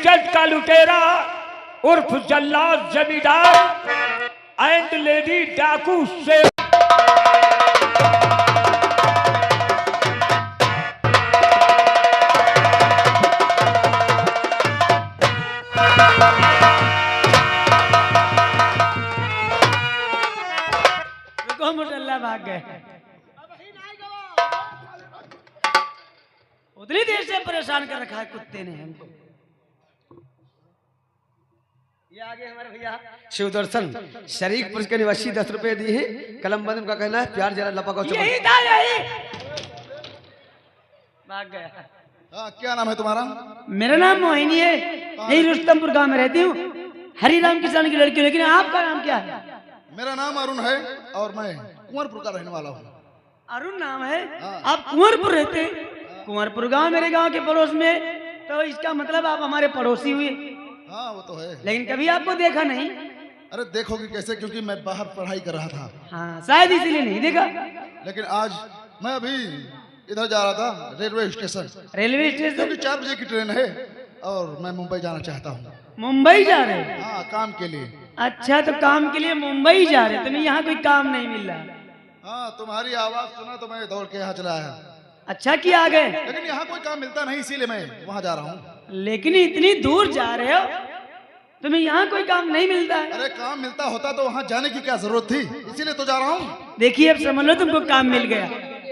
इज्जत का लुटेरा उर्फ जल्लाद जमींदार एंड लेडी डाकू से भाग गए। उतनी देर से परेशान कर रखा है कुत्ते ने हमको। ये आगे हमारे भैया शिवदर्शन शरीकपुर के निवासी 10 रुपए दिए हैं। कलम बंद का कहना है प्यार जरा लपा को यही था यही। भाग गया। हाँ, क्या नाम है तुम्हारा? मेरा नाम मोहिनी है, यही रुस्तमपुर गांव में रहती हूँ, हरिराम किसान की लड़की। लेकिन आपका नाम क्या है? मेरा नाम अरुण है और मैं कुंवरपुर का रहने वाला हूँ। अरुण नाम है। आप कुंवरपुर रहते हैं? कुंवरपुर गांव मेरे गांव के पड़ोस में, तो इसका मतलब आप हमारे पड़ोसी हुए। हाँ वो तो है, लेकिन कभी आपको देखा नहीं। अरे देखोगे कैसे, क्योंकि मैं बाहर पढ़ाई कर रहा था। हाँ शायद इसीलिए नहीं देखा। लेकिन आज मैं अभी इधर जा रहा था रेलवे स्टेशन। Railway station? क्योंकि 4 बजे की ट्रेन है और मैं मुंबई जाना चाहता हूँ। मुंबई जा रहे हैं? हाँ, काम के लिए। अच्छा, तो काम के लिए मुंबई जा रहे हैं? तुम्हें यहाँ कोई काम नहीं मिल रहा? हाँ, तुम्हारी आवाज सुना तो मैं दौड़ के यहाँ चला आया। अच्छा किया आ गए। लेकिन यहाँ कोई काम मिलता नहीं, इसीलिए मैं वहाँ जा रहा हूँ। लेकिन इतनी दूर जा रहे हो, तुम्हें यहाँ कोई काम नहीं मिलता है? अरे काम मिलता होता तो वहाँ जाने की क्या जरूरत थी, इसीलिए तो जा रहा हूँ। देखिए अब समझ लो तुमको काम मिल गया,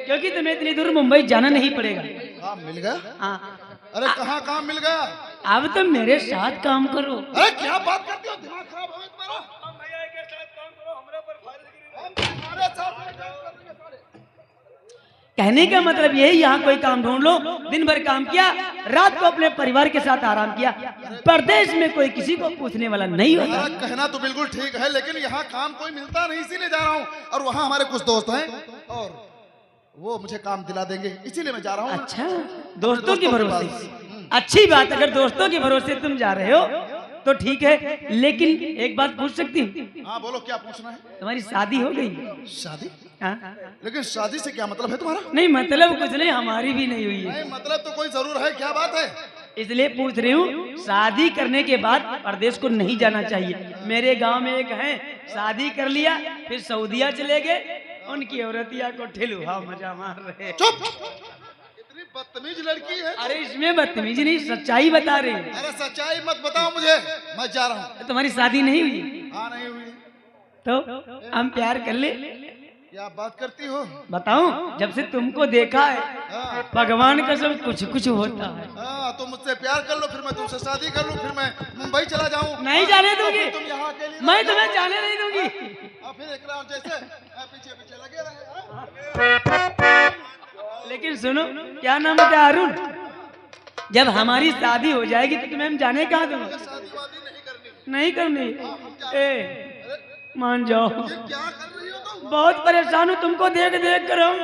क्योंकि तुम्हें इतनी दूर मुंबई जाना नहीं पड़ेगा। काम मिल गया? हाँ। अरे कहाँ काम मिल गया? अब तुम मेरे साथ काम करो। अरे क्या बात करते हो, दिमाग खराब हो तुम्हारा? कहने का मतलब यही, यहाँ कोई काम ढूंढ लो। दिन भर काम किया, रात को अपने परिवार के साथ आराम किया। परदेश में कोई किसी को पूछने वाला नहीं होता। कहना तो बिल्कुल ठीक है, लेकिन यहाँ काम कोई मिलता नहीं, इसीलिए जा रहा हूँ। और वहाँ हमारे कुछ दोस्त हैं और वो मुझे काम दिला देंगे, इसीलिए मैं जा रहा हूँ। अच्छा, दोस्तों के भरोसे? अच्छी बात, अगर दोस्तों के भरोसे तुम जा रहे हो तो ठीक है। लेकिन एक बात पूछ सकती हूँ? हाँ बोलो, क्या पूछना है? तुम्हारी शादी हो गई? शादी? हाँ? लेकिन शादी से क्या मतलब है तुम्हारा? नहीं मतलब कुछ नहीं, हमारी भी नहीं हुई है। नहीं मतलब तो कोई जरूर है, क्या बात है? इसलिए पूछ रही हूँ। शादी करने के बाद परदेश को नहीं जाना चाहिए। मेरे गांव में एक है, शादी कर लिया फिर सऊदिया चले गए, उनकी औरतिया को ठेलुहा मजा मार रहे। चुप! इतनी बदतमीज लड़की है। अरे इसमें बदतमीजी नहीं, सच्चाई बता रही हूँ। अरे सच्चाई मत बताओ मुझे, मैं जा रहा हूँ। तुम्हारी शादी नहीं हुई? हाँ नहीं हुई। तो हम प्यार कर ले? क्या बात करती हो? बताऊं, जब से तुमको देखा है भगवान कसम कुछ कुछ होता है। हाँ, तुम मुझसे प्यार कर लो, फिर मैं तुमसे शादी कर लूं, फिर मैं मुंबई चला जाऊं। नहीं जाने दूंगी, तुम यहाँ अकेली मैं तुम्हें जाने नहीं दूंगी। फिर एकरार जैसे पीछे पीछे लगे रहे। लेकिन सुनो, क्या नाम है? अरुण। जब हमारी शादी हो जाएगी तो तुम्हें हम जाने कहाँ दूंगा? शादी वादी नहीं करनी। ए मान जाओ। क्या कर रही हो तुम? बहुत परेशान हूँ, तुमको देख देख कर हम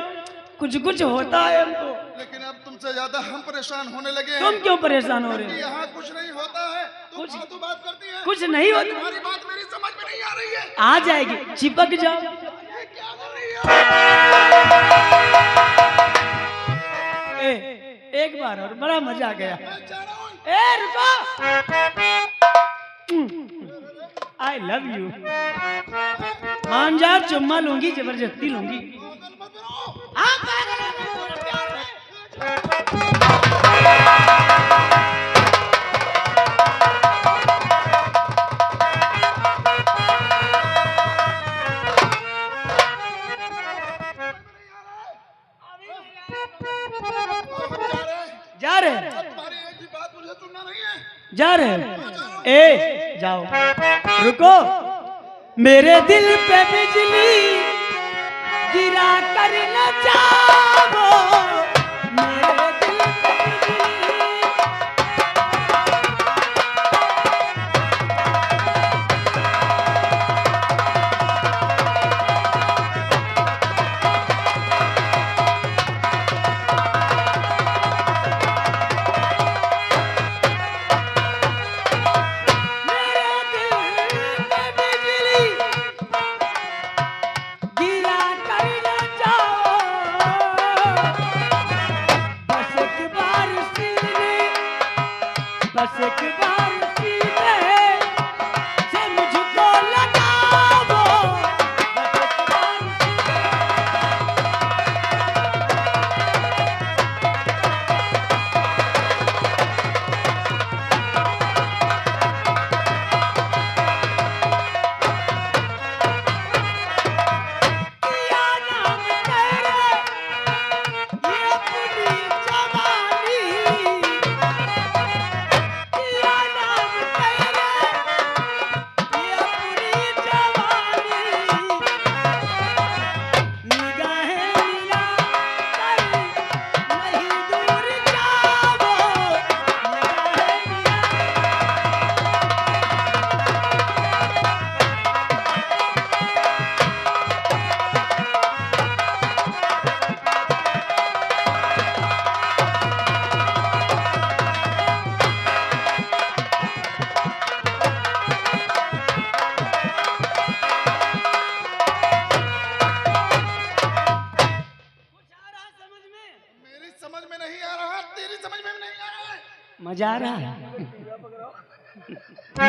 कुछ कुछ होता है हमको। लेकिन अब तुमसे ज्यादा हम परेशान होने लगे हैं। तुम क्यों परेशान हो रहे हो? यहाँ कुछ नहीं होता है, तुम कुछ- फालतू बात करती है। कुछ नहीं होता। तुम्हारी बात मेरी समझ में नहीं आ रही है। आ जाएगी, चिपक जाओ। ये क्या कर रही हो? एक बार और, बड़ा मजा आ गया। मैं जा रहा हूँ। ए रुको, आई लव यू। मान जा, चुम्मा लूंगी, जबरदस्ती लूंगी। पागल मत बनो। आप पागल हो प्यार में। जा रहे हैं? तुम्हारी एक भी बात मुझे सुनना नहीं है। जा रहे हैं? ए जाओ, रुको। मेरे दिल पे बिजली गिरा कर न जाओ, मेरे दिल पे गिरा कर न जाओ, मजा आ रहा है?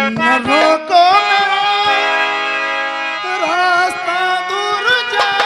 न रोको मेरा रास्ता दूर जाओ।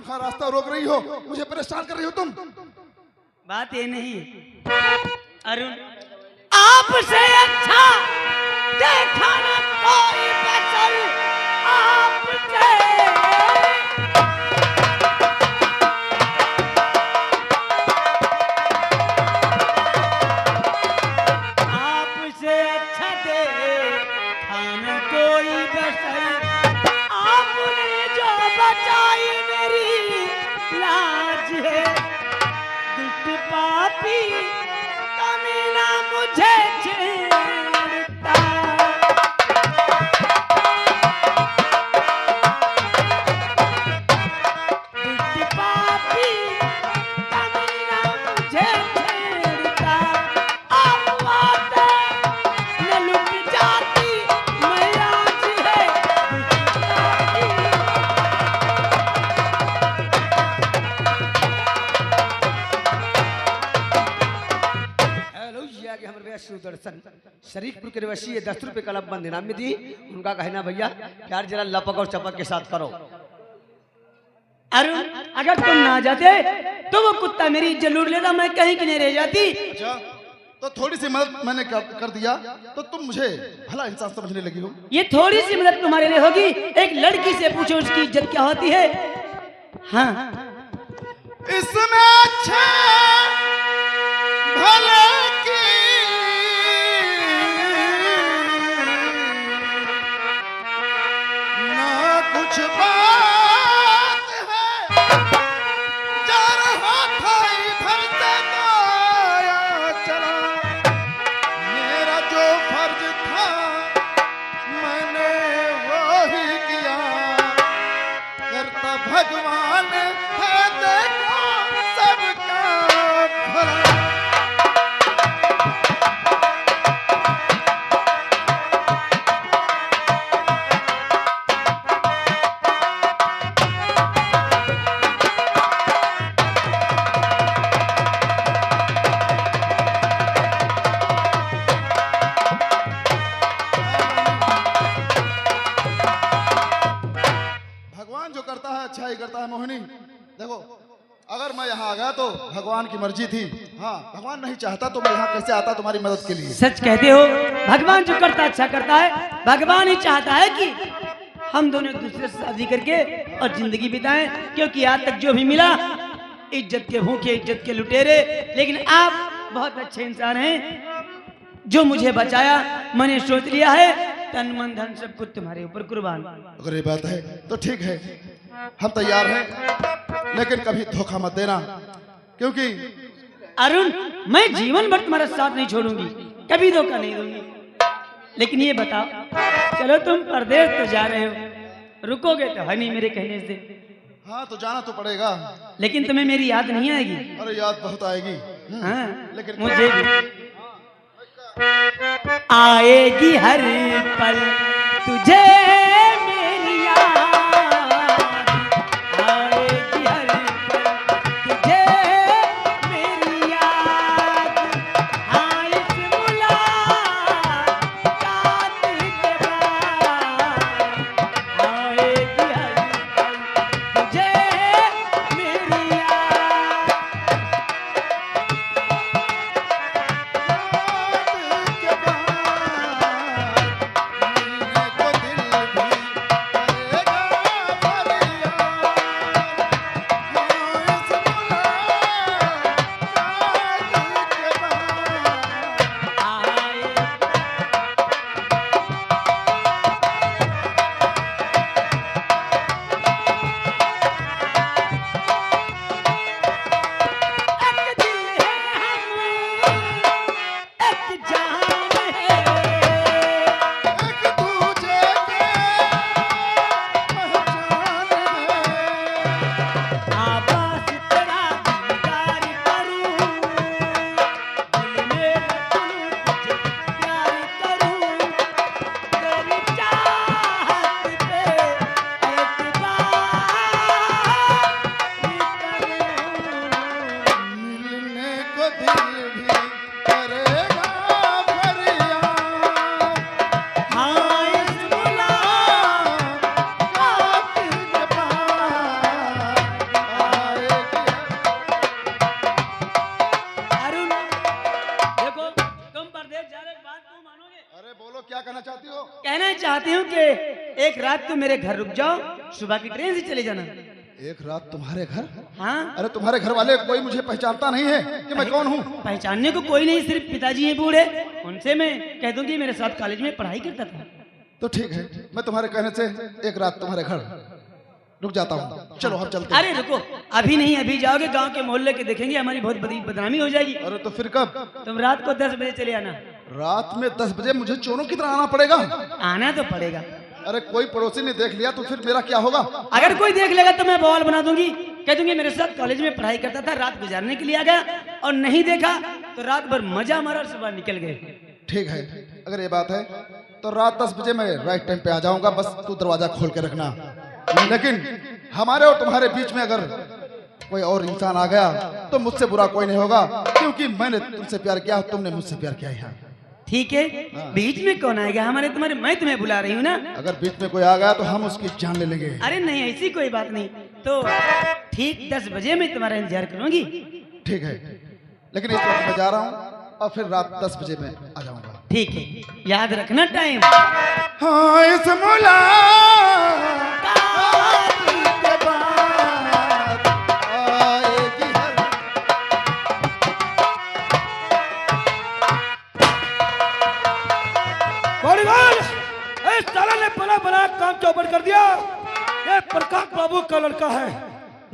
रास्ता रोक रही हो, मुझे परेशान कर रही हो तुम। बात ये नहीं अरुण, आपसे अच्छा देखा न कोई बचल आपसे। आपसे अच्छा देखा न कोई बचल, आपने जो बचाई मेरी लाज है। दुष्ट पापी कमीना मुझे छेड़ता। दुष्ट पापी कमीना मुझे छेड़ता। आप आते न लुट जाती मैं आज है दुष्ट पापी। सुदर्शन शरीफपुर के निवासी ये 10 रुपए कलम बंद इनाम में दी। उनका कहना भैया प्यार जरा लपक और चपक के साथ करो। अरुण, अगर तुम ना जाते तो वो कुत्ता मेरी इज्जत लूट लेता, मैं कहीं की नहीं रह जाती। अच्छा, तो थोड़ी सी मदद मैंने कर दिया तो तुम मुझे भला इंसान समझने लगी हो। ये थोड़ी सी मदद तुम्हारे लिए होगी? एक लड़की से पूछो उसकी इज्जत क्या होती है। हाँ, इसमें अच्छा भले की ना कुछ बात है। जा रहा था इधर से तो आया चला। मेरा जो फर्ज था मैंने वो ही किया। करता भगवान है देखो सबका भला। भगवान जो करता है अच्छा ही करता है मोहिनी। देखो अगर मैं यहाँ आ गया तो भगवान की मर्जी थी। हाँ, भगवान नहीं चाहता तो मैं यहाँ कैसे आता तुम्हारी मदद के लिए। सच कहते हो, भगवान जो करता अच्छा करता है। भगवान ही चाहता है कि हम दोनों एक दूसरे से शादी करके और जिंदगी बिताएं, क्योंकि आज तक जो भी मिला इज्जत के भूखे, इज्जत के लुटेरे। लेकिन आप बहुत अच्छे इंसान हैं। जो मुझे बचाया मैंने सोच लिया है तन मन धन सब कुछ तुम्हारे ऊपर कुर्बान। अगर ये बात है तो ठीक है, हम तैयार हैं, लेकिन कभी धोखा मत देना। क्योंकि अरुण, मैं जीवन भर तुम्हारा साथ नहीं छोड़ूंगी, कभी धोखा नहीं दूंगी। लेकिन ये बताओ, चलो तुम परदेश तो जा रहे हो, रुकोगे तो है नहीं मेरे कहने से। हाँ, तो जाना तो पड़ेगा। लेकिन तुम्हें मेरी याद नहीं आएगी? अरे याद बहुत आएगी। हाँ, लेकिन मुझे भी आएगी हर पल तुझे एक रात तो मेरे घर रुक जाओ, सुबह की ट्रेन से चले जाना। एक रात तुम्हारे घर? हाँ, अरे तुम्हारे घर वाले कोई मुझे पहचानता नहीं है कि मैं कौन हूँ? पहचानने को कोई नहीं, सिर्फ पिताजी हैं बूढ़े, उनसे मैं कह दूंगी मेरे साथ कॉलेज में पढ़ाई करता था। तो ठीक है, मैं तुम्हारे कहने से एक रात तुम्हारे घर रुक जाता हूँ। चलो हम चलते हैं। अरे रुको, अभी नहीं, अभी जाओगे गांव के मोहल्ले के देखेंगे, हमारी बहुत बड़ी बदनामी हो जाएगी। अरे तो फिर कब? तुम रात को 10 बजे चले आना। रात में 10 बजे मुझे चोरों की तरह आना पड़ेगा? आना तो पड़ेगा। अरे कोई पड़ोसी ने देख लिया तो फिर मेरा क्या होगा? अगर कोई देख लेगा तो मैं बवाल बना दूंगी, कह दूंगी मेरे साथ कॉलेज में पढ़ाई करता था, रात गुजारने के लिए आ गया, और नहीं देखा तो रात भर मजा मारा और सुबह निकल गए। ठीक है, अगर ये बात है तो रात 10 बजे मैं राइट टाइम पे आ जाऊंगा, बस तू दरवाजा खोल के रखना। लेकिन हमारे और तुम्हारे बीच में अगर कोई और इंसान आ गया तो मुझसे बुरा कोई नहीं होगा, क्योंकि मैंने तुमसे प्यार किया, तुमने मुझसे प्यार किया है। ठीक है, बीच में कौन आएगा हमारे तुम्हारे? मैं तुम्हें बुला रही हूँ ना। अगर बीच में कोई आ गया तो हम उसकी जान ले लेंगे। अरे नहीं, ऐसी कोई बात नहीं। तो ठीक 10 बजे मैं तुम्हारा इंतजार करूंगी। ठीक है, लेकिन इस वक्त मैं जा रहा हूँ और फिर रात 10 बजे मैं आ जाऊंगा। ठीक है, याद रखना टाइम। हाँ, इस साला ने बना बना काम चौपट कर दिया। ये प्रकाश बाबू का लड़का है,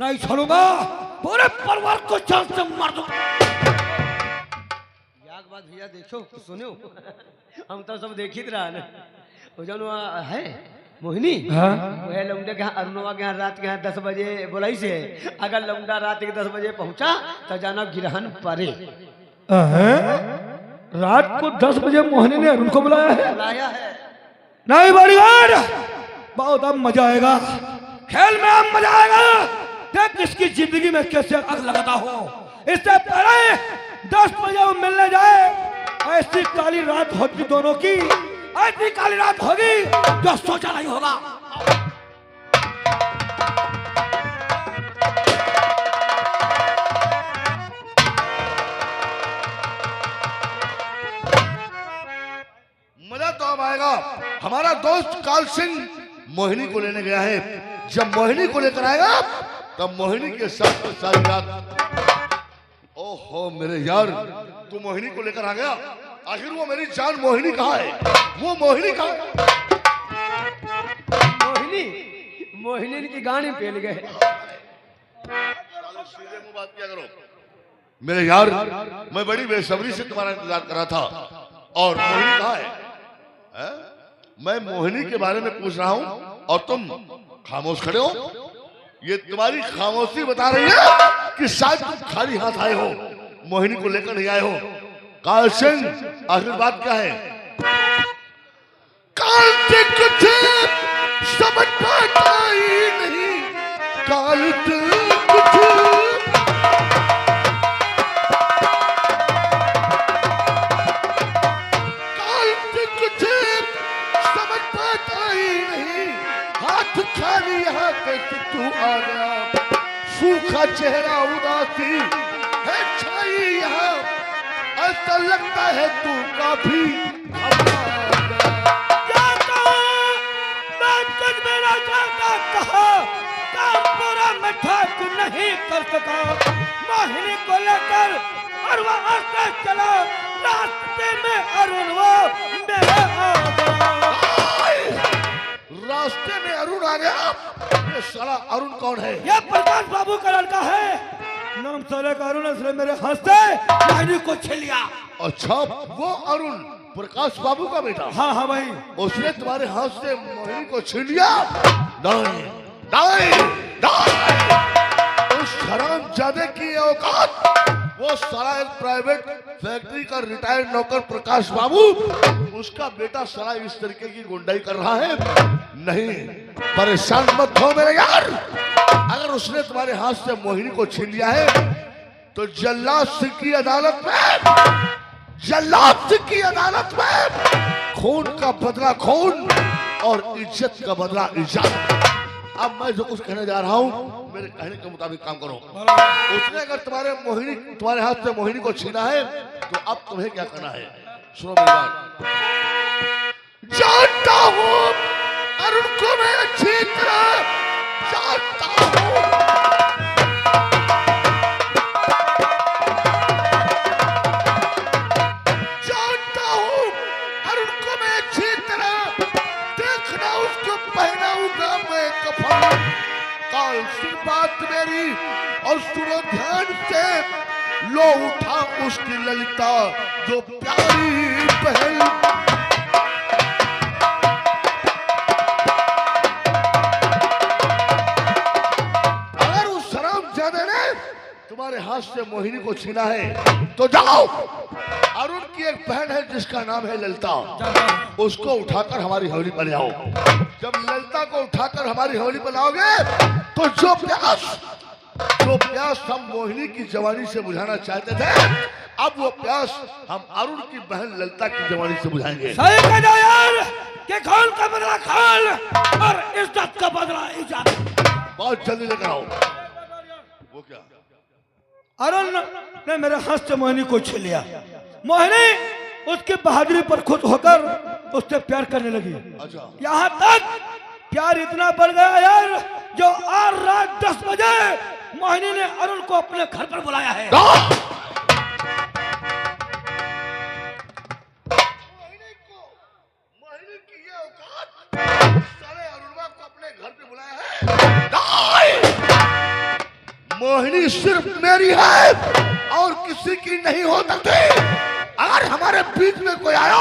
नहीं छोड़ूंगा, पूरे परिवार को जान से मार दूंगा। बात भैया देखो सुनो, हम तो सब देख ही रहा ना। वो जो है मोहिनी, वह लौंडे के यहाँ अरुणवा के यहाँ रात के यहाँ 10 बजे बोलाई से, अगर लौंडा रात के 10 बजे पहुंचा तो जाना गिरहन परे। रात को 10 बजे मोहिनी ने अरुण को बुलाया है? बुलाया है। नहीं बॉडीगार्ड, बहुत अब मजा आएगा, खेल में अब मजा आएगा। देख इसकी जिंदगी में कैसे आग लगाता हो। इससे पहले 10 बजे वो मिलने जाए, ऐसी काली रात होगी दोनों की, ऐसी काली रात होगी जो सोचा नहीं होगा। मजा तो अब आएगा। हमारा दोस्त काल सिंह मोहिनी को लेने गया है। जब मोहिनी को लेकर आएगा तब मोहिनी के साथ तो सारी रात। ओहो मेरे यार, तू मोहिनी को लेकर आ गया, आखिर वो मेरी जान मोहिनी कहाँ है? वो मोहिनी कहाँ है? मोहिनी, मोहिनी की गाड़ी फैल गए। सीधे मुंह बात किया करो मेरे यार, मैं बड़ी बेसब्री से तुम्हारा इंतजार कर रहा था। और मोहिनी कहाँ है? मैं मोहिनी के बारे में पूछ रहा हूँ और तुम खामोश खड़े हो। ये तुम्हारी खामोशी बता रही है कि शायद तुम खाली हाथ आए हो, मोहिनी को लेकर नहीं आए हो। काल सिंह, आखिर बात क्या है? काल से कुछ समझ पाता ही नहीं, काल से कुछ तू आ गया। सूखा चेहरा उदासी है छाई यहाँ, ऐसा लगता है तू काफी पूरा मिठा तू नहीं कर सका। मोहिनी को लेकर और वह आगे चला, रास्ते में अरुण वो मेरे आ गया। रास्ते में अरुण आ गया? ये साला अरुण कौन है? ये प्रकाश बाबू का लड़का है, नाम साले का अरुण। इसने मेरे हाथ से मोहिनी को छीन लिया। अच्छा, वो अरुण प्रकाश बाबू का बेटा? हाँ हाँ भाई, उसने तुम्हारे हाथ से मोहिनी को छीन लिया? नहीं नहीं नहीं, उस हरामजादे की औकात। वो साला एक प्राइवेट फैक्ट्री का रिटायर्ड नौकर प्रकाश बाबू, उसका बेटा साला इस तरीके की गुंडाई कर रहा है। नहीं, परेशान मत हो मेरे यार। अगर उसने तुम्हारे हाथ से मोहिनी को छीन लिया है तो जल्लाद सिंह की अदालत में, जल्लाद सिंह की अदालत में खून का बदला खून और इज्जत का बदला इज्जत। अब मैं जो कुछ कहने जा रहा हूँ, मेरे कहने के मुताबिक काम करो। उसने अगर तुम्हारे हाथ से मोहिनी को छीना है तो अब तुम्हें क्या करना है? सुनो मेरी बात। जानता हूँ अरुण को मैं अच्छी तरह जानता हूँ। जानता हूँ अरुण को मैं अच्छी तरह। देखना उसको पहनाऊंगा मैं कफन। काल सुन बात मेरी और सुनो ध्यान से। लो उठा उसकी ललिता जो प्यारी बहन। अगर उस हरामजादे ने तुम्हारे हाथ से मोहिनी को छीना है तो जाओ। अरुण की एक बहन है जिसका नाम है ललिता, उसको उठाकर हमारी हवेली पर लाओ। जब ललिता को उठाकर हमारी हवेली पर लाओगे तो जो प्यास हम मोहिनी की जवानी से बुझाना चाहते थे, अब वो प्यास हम अरुण की बहन ललिता की जवानी से बुझाएंगे। सही कहा यार कि खून का बदला खून और इज्जत का बदला इज्जत। बहुत जल्दी लेकर आओ। वो क्या? अरुण ने मेरे हाथ से मोहिनी को छीन लिया। मोहिनी उसकी बहादुरी पर खुश होकर उससे प्यार करने लगी। अच्छा। यहाँ तक प्यार इतना बढ़ गया यार, जो आज रात 10 बजे मोहिनी ने अरुण को अपने घर पर बुलाया है। मोहिनी की ये औकात, साले अरुणवा को अपने घर पे बुलाया है। मोहिनी सिर्फ मेरी है और किसी की नहीं हो सकती। अगर हमारे बीच में कोई आया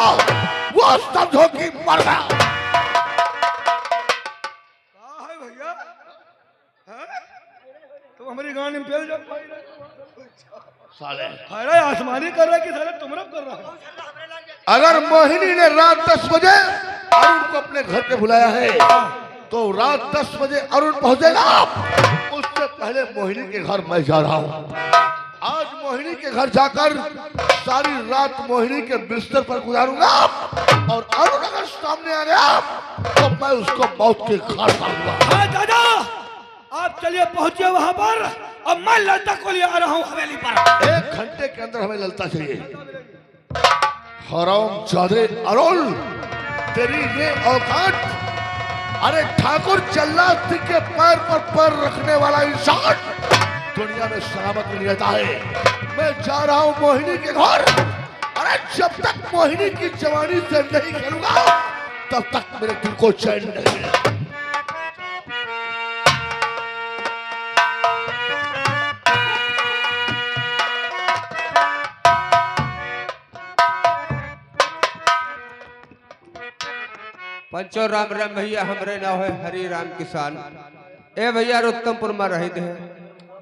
वो समझो कि मर गया। भैया तुम हमारी गाड़ी में फैल जाओ। साले अरे आसमानी कर रहा है कि साले तुम रब कर रहा है। अगर मोहिनी ने रात 10 बजे अरुण को अपने घर पे बुलाया है तो रात 10 बजे अरुण पहुंचेगा। उससे पहले मोहिनी के घर मैं जा रहा हूँ। आज मोहिनी के घर जाकर सारी रात मोहिनी के बिस्तर पर गुजारूंगा और अरुण अगर सामने आ गया तो मैं उसको मौत के घाट डालूंगा। हाँ दादा, आप चलिए पहुंचिए वहां पर और मैं ललिता को ले आ रहा हूँ हवेली पर। 1 घंटे के अंदर हमें ललिता चाहिए। हरामजादे अरुण, तेरी ये औकात। अरे ठाकुर जल्लाद सिंह के पैर पर पैर रखने वाला इंसान दुनिया में सलामत नहीं रहता है। मैं जा रहा हूँ मोहिनी के घर। अरे जब तक मोहिनी की जवानी से नहीं खेलूंगा तब तक मेरे दिल को चैन नहीं मिलेगा। पंचो राम राम भैया, हमरे नाव है हरि राम किसान। ए भैया रुस्तमपुर में रहते हैं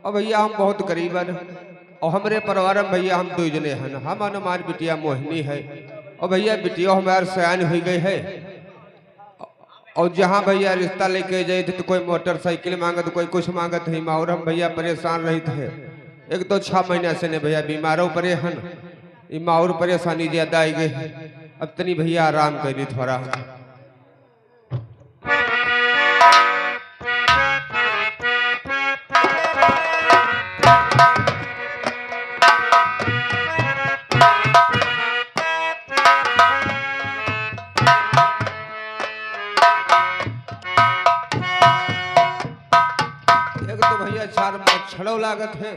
और भैया हम बहुत गरीब हैं और हमरे परिवार में भैया हम 2 जने हैं। हम हनुमान बिटिया मोहिनी है और भैया बिटिया हमारे सयान हो गई है। और जहाँ भैया रिश्ता लेके जाए थे तो कोई मोटरसाइकिल मांगत, कोई कुछ मांगत है। और हम भैया परेशान रहते हैं। 1-2-6 महीना से ने भैया बीमारों परे हन। और परेशानी ज्यादा आई गई है। अब तनी भैया आराम करी थोड़ा। मच्छरों लागत है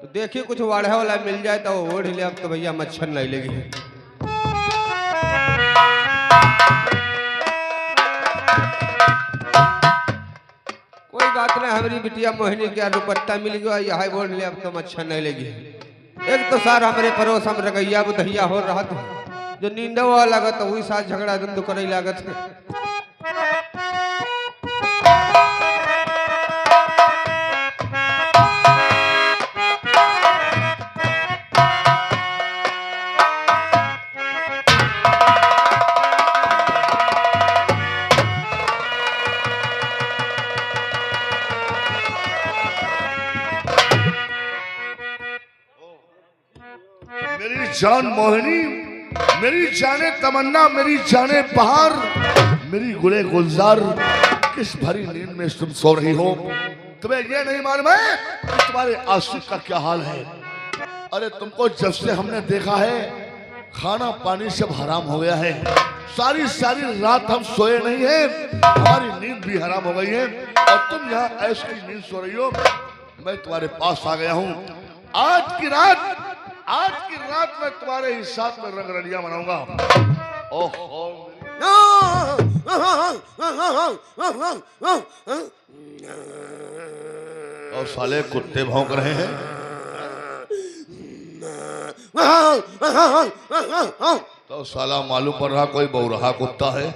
तो देखिए कुछ वाढ़े वाला मिल जाए तो ओढ़ ले। अब तो भैया मच्छर नहीं लगी है। कोई बात नहीं, हमारी बिटिया मोहिनी के दुपट्टा मिल गया, यह ओढ़ ले। अब तो मच्छर नहीं लगी है। एक तो सार हमारे पड़ोस हम रगैया बुधैया हो रहा था, जो नींद वाला लागत वही साथ झगड़ा धंधु करे लागत है। मेरी जान मोहिनी, मेरी जाने तमन्ना, मेरी जाने बहार, मेरी गुले गुलजार, किस भरी नींद में तुम सो रही हो? तुम्हें यह नहीं मालूम है कि तुम्हारे आशिक का क्या हाल है? अरे तुमको जब से हमने देखा है खाना पानी सब हराम हो गया है। सारी सारी रात हम सोए नहीं हैं, हमारी नींद भी हराम हो गई है और तुम यहाँ ऐसी नींद सो रही हो। मैं तुम्हारे पास आ गया हूँ। आज की रात मैं तुम्हारे ही साथ में रंगरलिया मनाऊंगा। ओहो और साले कुत्ते भौंक रहे हैं। तो साला मालूम पड़ रहा कोई बहुरहा कुत्ता है।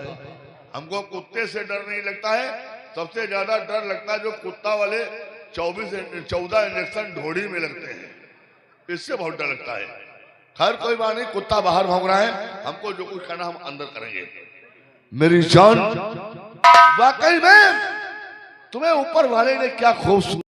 हमको कुत्ते से डर नहीं लगता है, सबसे ज्यादा डर लगता है जो कुत्ता वाले 14 इंजेक्शन ढोड़ी में लगते हैं, इससे बहुत डर लगता है। खैर कोई बात नहीं, कुत्ता बाहर भौंक रहा है, हमको जो कुछ करना हम अंदर करेंगे। मेरी जान, वाकई में तुम्हें ऊपर वाले ने क्या खूबसूरत